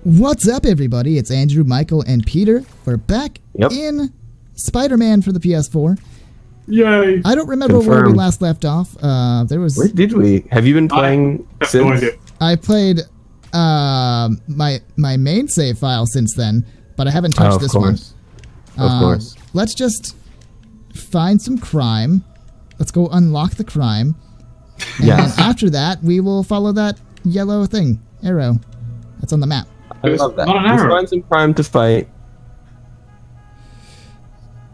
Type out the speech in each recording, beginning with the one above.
What's up, everybody? It's Andrew, Michael, and Peter. We're back in Spider-Man for the PS4. Yay! I don't remember where we last left off. There was. Where did we? Have you been playing since? No, I played my main save file since then, but I haven't touched this one. Of course. Let's just find some crime. Let's go unlock the crime. And then after that, we will follow that yellow thing, arrow, that's on the map. I love that. Not an Let's arrow. find some crime to fight.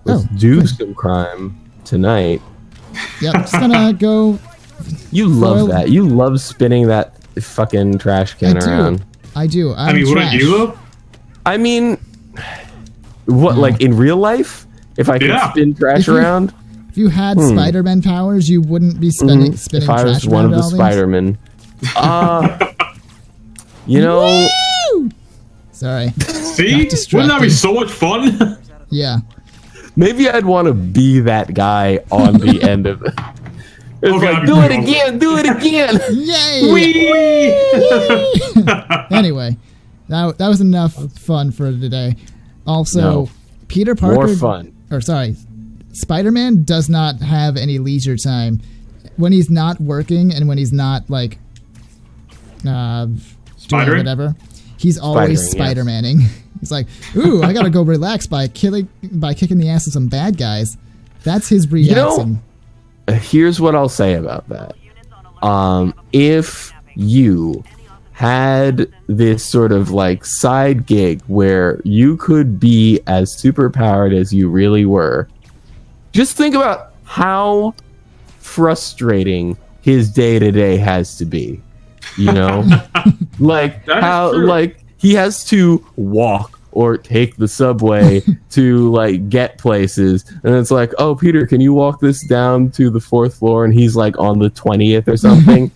Let's do some crime tonight. Yep, just gonna go. You love that. You love spinning that fucking trash can around. I do. I mean, wouldn't you though? I mean, what, like in real life? If I could spin trash around? If you had Spider-Man powers, you wouldn't be spinning trash around. If I was one of the Spider-Men. You know... Woo! Sorry. See? Wouldn't that be so much fun? Yeah. Maybe I'd want to be that guy on the end of it. It's like, do it again, do it again! Yay! Anyway, that was enough fun for today. Also, Peter Parker... More fun. Or, sorry, Spider-Man does not have any leisure time. When he's not working and when he's not, like... doing whatever, he's always Spider-Manning. He's like, ooh, I gotta go relax by kicking the ass of some bad guys. That's his reaction. You know, here's what I'll say about that. If you had this sort of like side gig where you could be as superpowered as you really were, just think about how frustrating his day-to-day has to be. You know, like how like he has to walk or take the subway to like get places, and it's like, oh, Peter, can you walk this down to the 4th floor? And he's like on the 20th or something,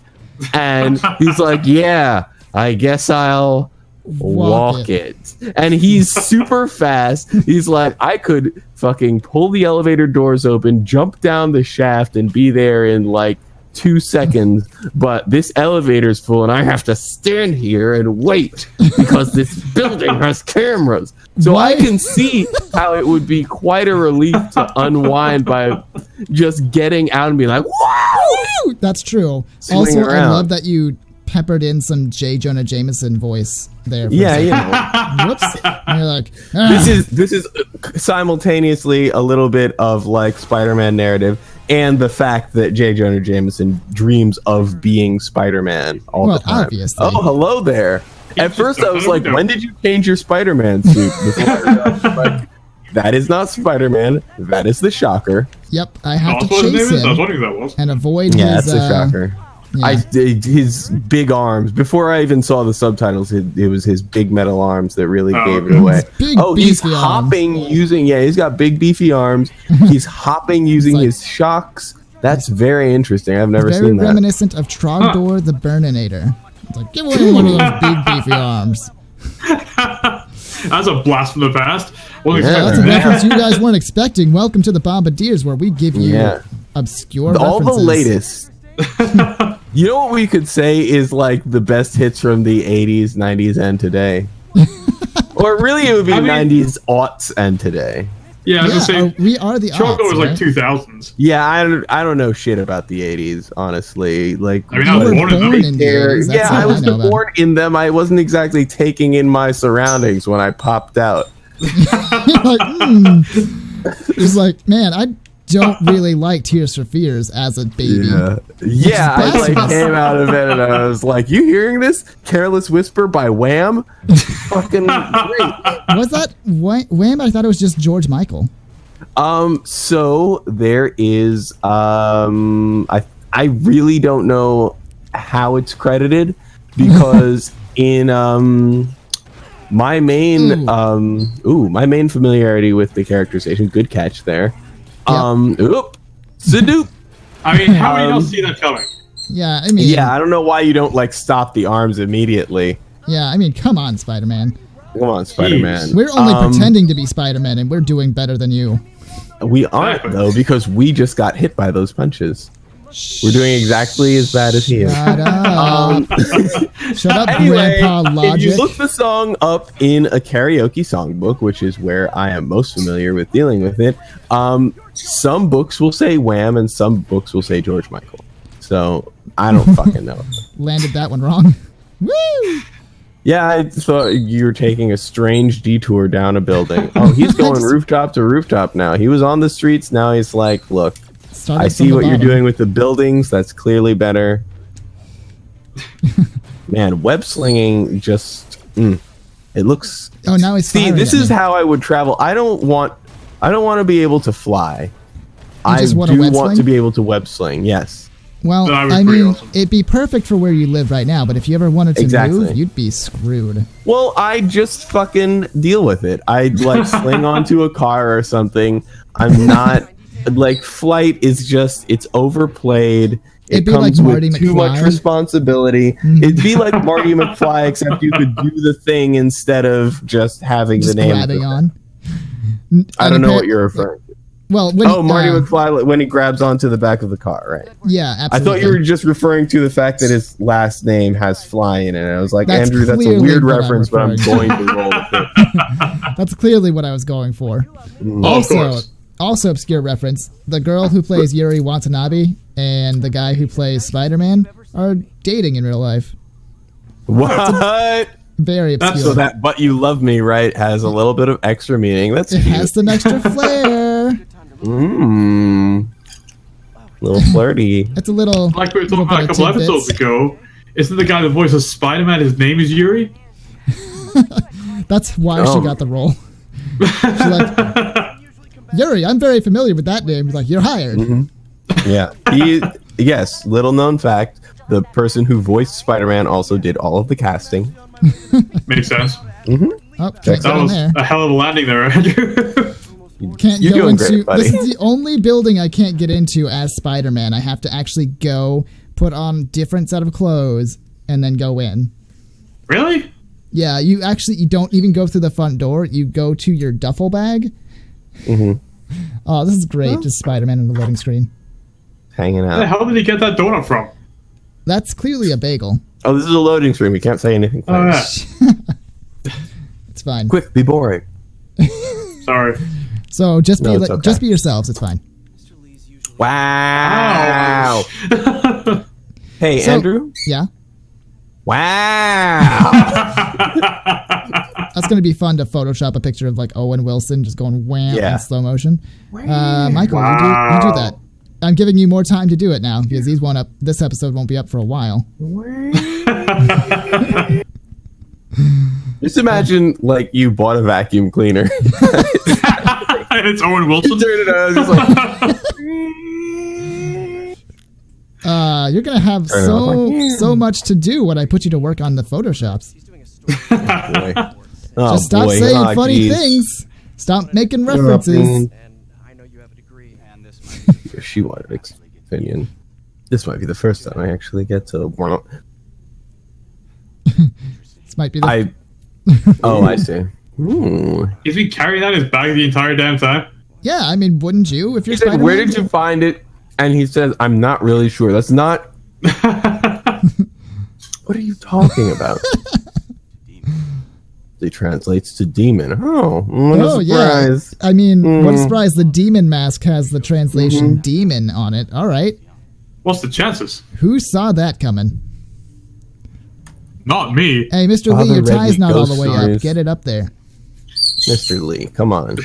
and he's like, yeah, I guess I'll walk it. And he's super fast. He's like, I could fucking pull the elevator doors open, jump down the shaft, and be there in like 2 seconds, but this elevator's full and I have to stand here and wait because this building has cameras. So I can see how it would be quite a relief to unwind by just getting out and be like, wow! That's true. Also, I love that you peppered in some J. Jonah Jameson voice there. Whoops. And you're like, this is simultaneously a little bit of like Spider-Man narrative and the fact that J. Jonah Jameson dreams of being Spider-Man all the time. Obviously. Oh, hello there. At first I was like, when did you change your Spider-Man suit? Like, that is not Spider-Man. That is the Shocker. Yep, I have to chase him and avoid his... Yeah, that's the Shocker. Yeah. His big arms. Before I even saw the subtitles, it was his big metal arms that really gave it away. He's hopping using... Yeah, he's got big beefy arms. He's hopping using his shocks. That's very interesting. I've never seen that. Very reminiscent of Trogdor the Burninator. It's like, give away one of those big beefy arms. That's a blast from the past. That's a reference you guys weren't expecting. Welcome to the Bombadiers, where we give you obscure references. All the latest. You know what we could say is like the best hits from the 80s, 90s, and today? Or really it would be 90s, aughts, and today. Yeah, I was gonna say, we are the aughts. Choco was like 2000s. Yeah, I don't know shit about the 80s, honestly. Like, I mean, I was born in them. Yeah, I was born in them. I wasn't exactly taking in my surroundings when I popped out. It's like, man, I don't really like Tears for Fears as a baby. Yeah, I like came out of it and I was like, you hearing this? Careless Whisper by Wham? Fucking great. Was that Wham? I thought it was just George Michael. So there is I really don't know how it's credited because in my main my main familiarity with the characterization, good catch there. Zadoop. I mean, how many else see that coming? Yeah, I mean... Yeah, I don't know why you don't, like, stop the arms immediately. Yeah, I mean, come on, Spider-Man. Come on, Spider-Man. We're only pretending to be Spider-Man, and we're doing better than you. We aren't, though, because we just got hit by those punches. We're doing exactly as bad as he is. Shut up. Shut up, Anyway, Grandpa Logic. if you look the song up in a karaoke songbook, which is where I am most familiar with dealing with it, some books will say Wham and some books will say George Michael. So I don't fucking know. Landed that one wrong. Woo! Yeah, I thought you were taking a strange detour down a building. Oh, he's going rooftop to rooftop now. He was on the streets. Now he's like, look, I see what you're doing with the buildings. That's clearly better. Man, web slinging just it looks. Oh, now he's see. This is how I would travel. I don't want to be able to fly. I do want to be able to web sling. Yes. Well, I mean, it'd be perfect for where you live right now. But if you ever wanted to move, you'd be screwed. Well, I just fucking deal with it. I'd like sling onto a car or something. I'm not like flight is just it's overplayed. It comes like with too much responsibility. It'd be like Marty McFly, except you could do the thing instead of just having the name. Grabbing on. I don't know what you're referring to. Well, Marty McFly when he grabs onto the back of the car, right? Yeah, absolutely. I thought you were just referring to the fact that his last name has fly in it. And I was like, Andrew, that's a weird reference, but I'm going to roll with it. That's clearly what I was going for. Also obscure reference, the girl who plays Yuri Watanabe and the guy who plays Spider-Man are dating in real life. What? Very obscure. So that "But You Love Me," right, has a little bit of extra meaning. That's cute. It has some extra flair. Little flirty. It's a little. Like we were talking about a couple episodes ago. Isn't the guy that voices Spider-Man? His name is Yuri. That's why she got the role. She's like, Yuri, I'm very familiar with that name. He's like, you're hired. Yeah. Yes. Little known fact: the person who voiced Spider-Man also did all of the casting. Makes sense. Oh, that was a hell of a landing there, Andrew. Can't go into. Great, this is the only building I can't get into as Spider-Man. I have to actually go put on different set of clothes and then go in. Really? Yeah, you don't even go through the front door. You go to your duffel bag. Oh, this is great. Just Spider-Man on the loading screen. Hanging out. Where the hell did he get that donut from? That's clearly a bagel. Oh, this is a loading screen. We can't say anything. Oh, yeah. It's fine. Quick, be boring. Sorry. So just be yourselves. It's fine. Wow. Hey, Andrew. Yeah. Wow. That's gonna be fun to Photoshop a picture of like Owen Wilson just going wham in slow motion. Michael, you do that. I'm giving you more time to do it now because this episode won't be up for a while. Just imagine like you bought a vacuum cleaner. It's Owen Wilson. Turn it on. It's like, you're gonna have so much to do when I put you to work on the Photoshops. Just stop saying funny things. Stop making references. She wanted an opinion. This might be the first time I actually get to. This might be the. Oh, I see. Is he carrying that in his bag the entire damn time? Yeah, I mean, wouldn't you? If you're he said, where did you find it? And he says, I'm not really sure. That's not. What are you talking about? It translates to demon. Oh, what a surprise. Yeah. I mean, what a surprise. The demon mask has the translation demon on it. All right. What's the chances? Who saw that coming? Not me. Hey, Mr. Lee, your tie's not all the way up. Get it up there. Mr. Lee, come on.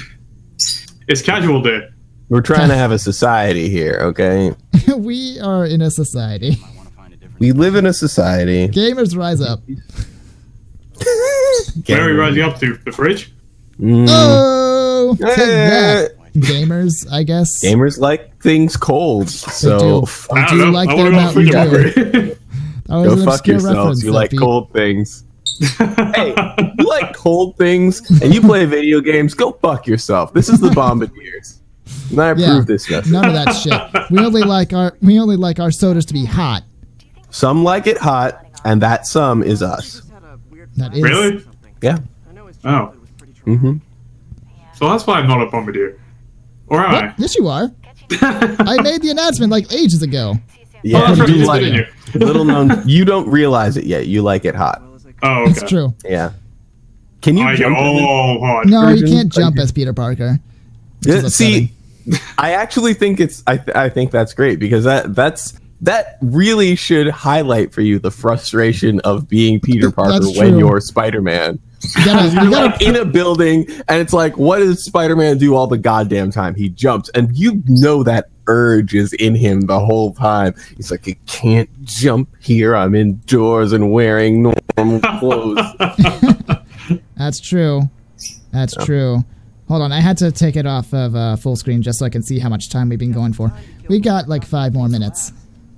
It's casual day. We're trying to have a society here, okay? We are in a society. We live in a society. Gamers rise up. Where are we rising up to? The fridge? Oh! Take that. Gamers, I guess. Gamers like things cold, so... I do like their Mountain Dew. Go fuck yourselves, you like cold things. Hey, you like cold things and you play video games, go fuck yourself. This is the Bombadiers. And I approve this message. None of that shit. We only like our sodas to be hot. Some like it hot, and that some is us. That is. Really? Yeah. Oh. So that's why I'm not a Bombardier. Or am I? Yes, you are. I made the announcement like ages ago. Yeah, that's right, you you like did, it. Little known, you don't realize it yet. You like it hot. Oh, okay. It's true. Yeah. Can you jump? hot. No, you version? can't jump as Peter Parker. which is See, upsetting. I actually think I think that's great because that really should highlight for you the frustration of being Peter Parker That's when true. you're Spider-Man. You gotta, You're you gotta like in a building, and it's like, what does Spider-Man do all the goddamn time? He jumps, and you know that urge is in him the whole time. He's like, I can't jump here. I'm indoors and wearing normal clothes. That's true. That's true. Hold on, I had to take it off of full screen just so I can see how much time we've been going for. We got like 5 more minutes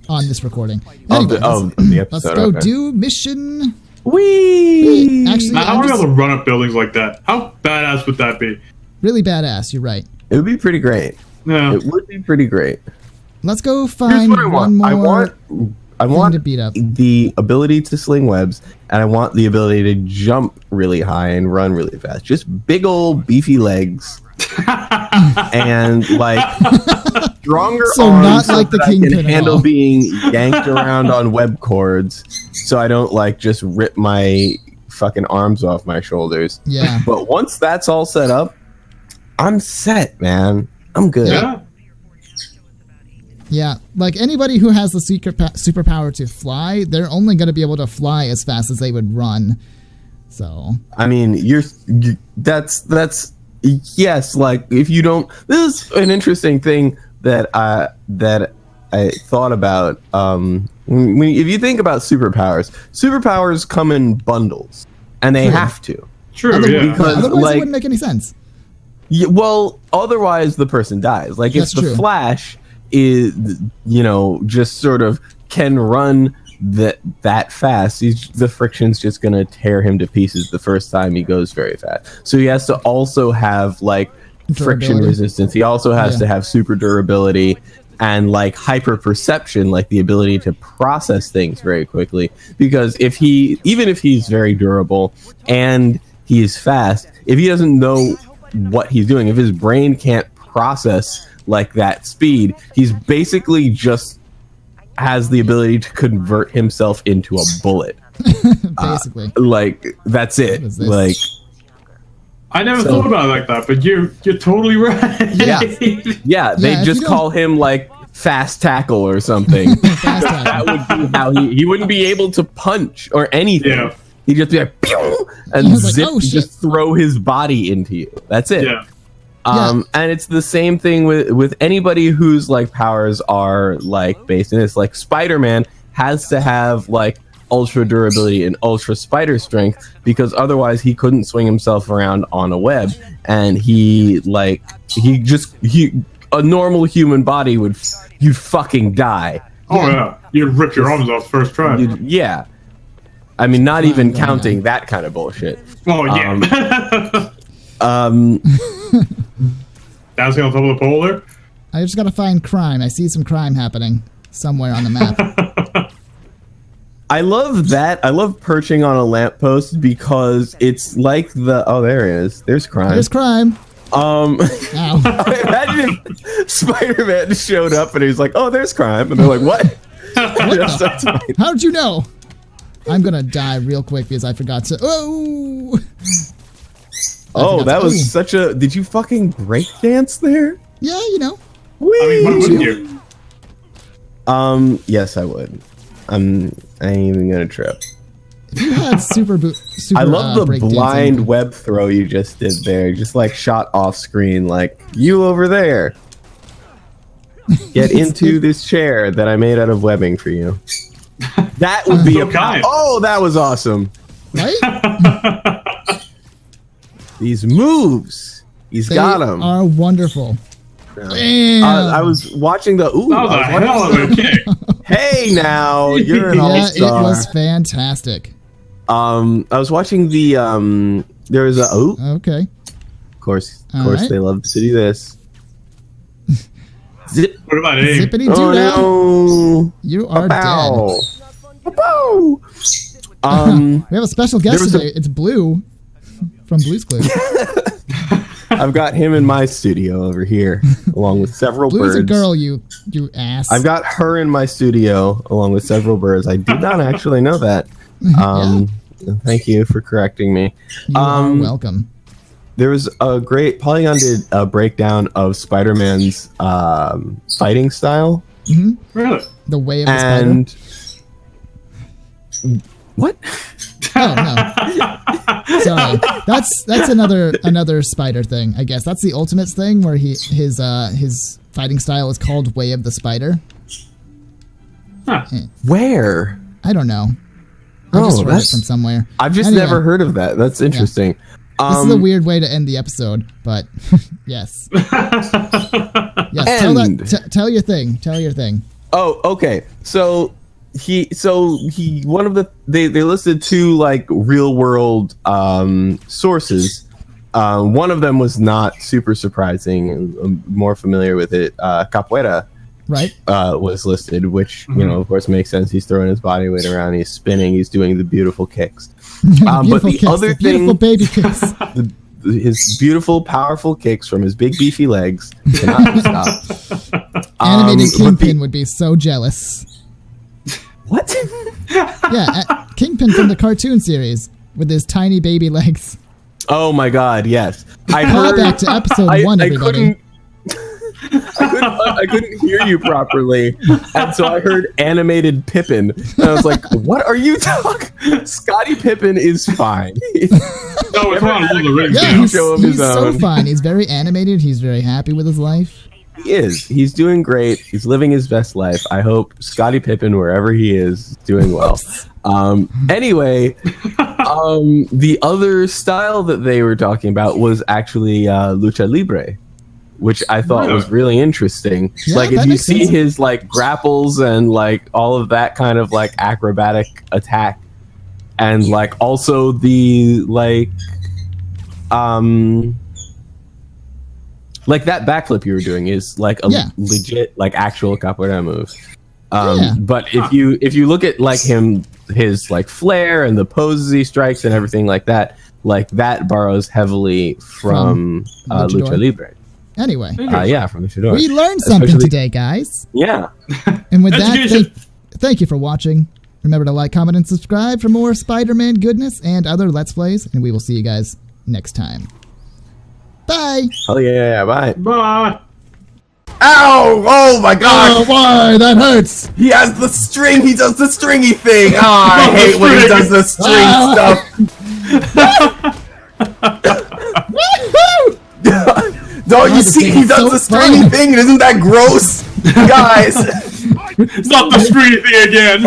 on this recording. Anyways, of the episode. let's go okay. do mission. Whee! Actually, Now, how I'm are we just able to run up buildings like that? How badass would that be? really badass. You're right. It would be pretty great. Yeah. It would be pretty great. Let's go Here's find what I one want. more. I want to beat up. the ability to sling webs, and I want the ability to jump really high and run really fast. Just big old beefy legs, and like stronger So arms, not so like the that I Kingpin can at handle all. being yanked around on web cords, so I don't like just rip my fucking arms off my shoulders. Yeah. But once that's all set up, I'm set, man. I'm good. Yeah. Yeah, like anybody who has the superpower to fly, they're only going to be able to fly as fast as they would run. So, I mean, that's yes. Like if you don't, this is an interesting thing that I thought about. If you think about superpowers come in bundles, and they True. have to. True, yeah. Because, otherwise like, it wouldn't make any sense. Yeah, well, otherwise the person dies. Like That's if the true. Flash is, just sort of can run that fast, the friction's just gonna tear him to pieces the first time he goes very fast. So he has to also have like friction Durability. resistance. He also has to have super durability and like hyper perception, like the ability to process things very quickly. Because even if he's very durable and he is fast, if he doesn't know what he's doing, if his brain can't process like that speed, he's basically just has the ability to convert himself into a bullet. Basically. Like that's it. What is this? Like I never thought about it like that, but you're totally right. yeah, they if just you call him like fast tackle or something. Fast tackle. That would be how he wouldn't be able to punch or anything. Yeah. He'd just be like, pew, and He was like, zip, "Oh, shit." just throw his body into you. That's it. Yeah. And it's the same thing with anybody whose like powers are like based in this. Like Spider-Man has to have like ultra durability and ultra spider strength because otherwise he couldn't swing himself around on a web, and a normal human body you'd fucking die. Oh yeah. You'd rip your arms off first try. Yeah. I mean, not even counting that kind of bullshit. Oh yeah. Um, Dancing on top of the pole there. I just got to find crime. I see some crime happening somewhere on the map. I love that. I love perching on a lamppost because it's like there it is. There's crime. There's crime. Ow. Imagine if Spider-Man showed up and he's like, "Oh, there's crime," and they're like, "What?" How did you know? I'm going to die real quick because I forgot to... Oh! Oh, that was such a... Did you fucking break dance there? Yeah, you know. Whee! I mean, why wouldn't you? Yes, I would. I ain't even gonna trip. If you had super I love the breakdancing- blind web throw you just did there. Just like shot off screen, like, you over there. Get into this chair that I made out of webbing for you. That would be So kind. Oh, that was awesome. Right? These moves. He's got them. They are wonderful. Damn. I was watching the... Ooh, That was a hell of a kick. Hey, now. You're an Yeah, it all-star. was fantastic. I was watching the... there was a... Oh, Okay. of course, Alright. they love to do this. Zip. What about aim? Zippity Oh, doo no. You are Bow. dead. Bow. We have a special guest there was a- today. It's Blue from Blue's Clues. I've got him in my studio over here, along with several Blue's birds. a girl, you ass. I've got her in my studio, along with several birds. I did not actually know that. Thank you for correcting me. You are welcome. There was a great... Polygon did a breakdown of Spider-Man's fighting style. Really? The way of the spider. What? Oh no! Sorry, that's another spider thing. I guess that's the Ultimates thing where his fighting style is called Way of the Spider. Huh. Where? I don't know. I just heard it from somewhere. I've just never heard of that. That's interesting. Yeah. This is a weird way to end the episode, but yes. Yes. Tell your thing. Tell your thing. Oh, okay. So he one of the they listed two like real world sources. One of them was not super surprising. I'm more familiar with it. Capoeira, right? Was listed, which you know, of course, makes sense. He's throwing his body weight around. He's spinning. He's doing the beautiful kicks. But the other thing, beautiful baby kicks. His beautiful, powerful kicks from his big beefy legs cannot stop. Animated Kingpin would be so jealous. What? Yeah, Kingpin from the cartoon series with his tiny baby legs. Oh my God! Yes, I Call heard. back to episode 1, everybody. I couldn't hear you properly, and so I heard animated Pippin, and I was like, "What are you talking?" Scottie Pippen is fine. No, it's not Lord of the Rings. Yeah, he's so fine. He's very animated. He's very happy with his life. He is. He's doing great. He's living his best life. I hope Scottie Pippen, wherever he is doing well. Anyway, the other style that they were talking about was actually lucha libre, which I thought was really interesting. Yeah, like if you see his like grapples and like all of that kind of like acrobatic attack, and like also the like that backflip you were doing is like a legit like actual capoeira move. But if you look at like his like flair and the poses he strikes and everything like that borrows heavily from lucha libre. Anyway, from Luchador. We learned something today, guys. Yeah. And with that, thank you for watching. Remember to like, comment, and subscribe for more Spider-Man goodness and other Let's Plays, and we will see you guys next time. Bye! Oh, yeah, bye. Bye! Ow! Oh, my God! Oh, why? That hurts! He has the string! He does the stringy thing! Oh, I hate when he does the string stuff! Don't you see? He does the stringy thing! Isn't that gross? Guys! It's not the stringy thing again!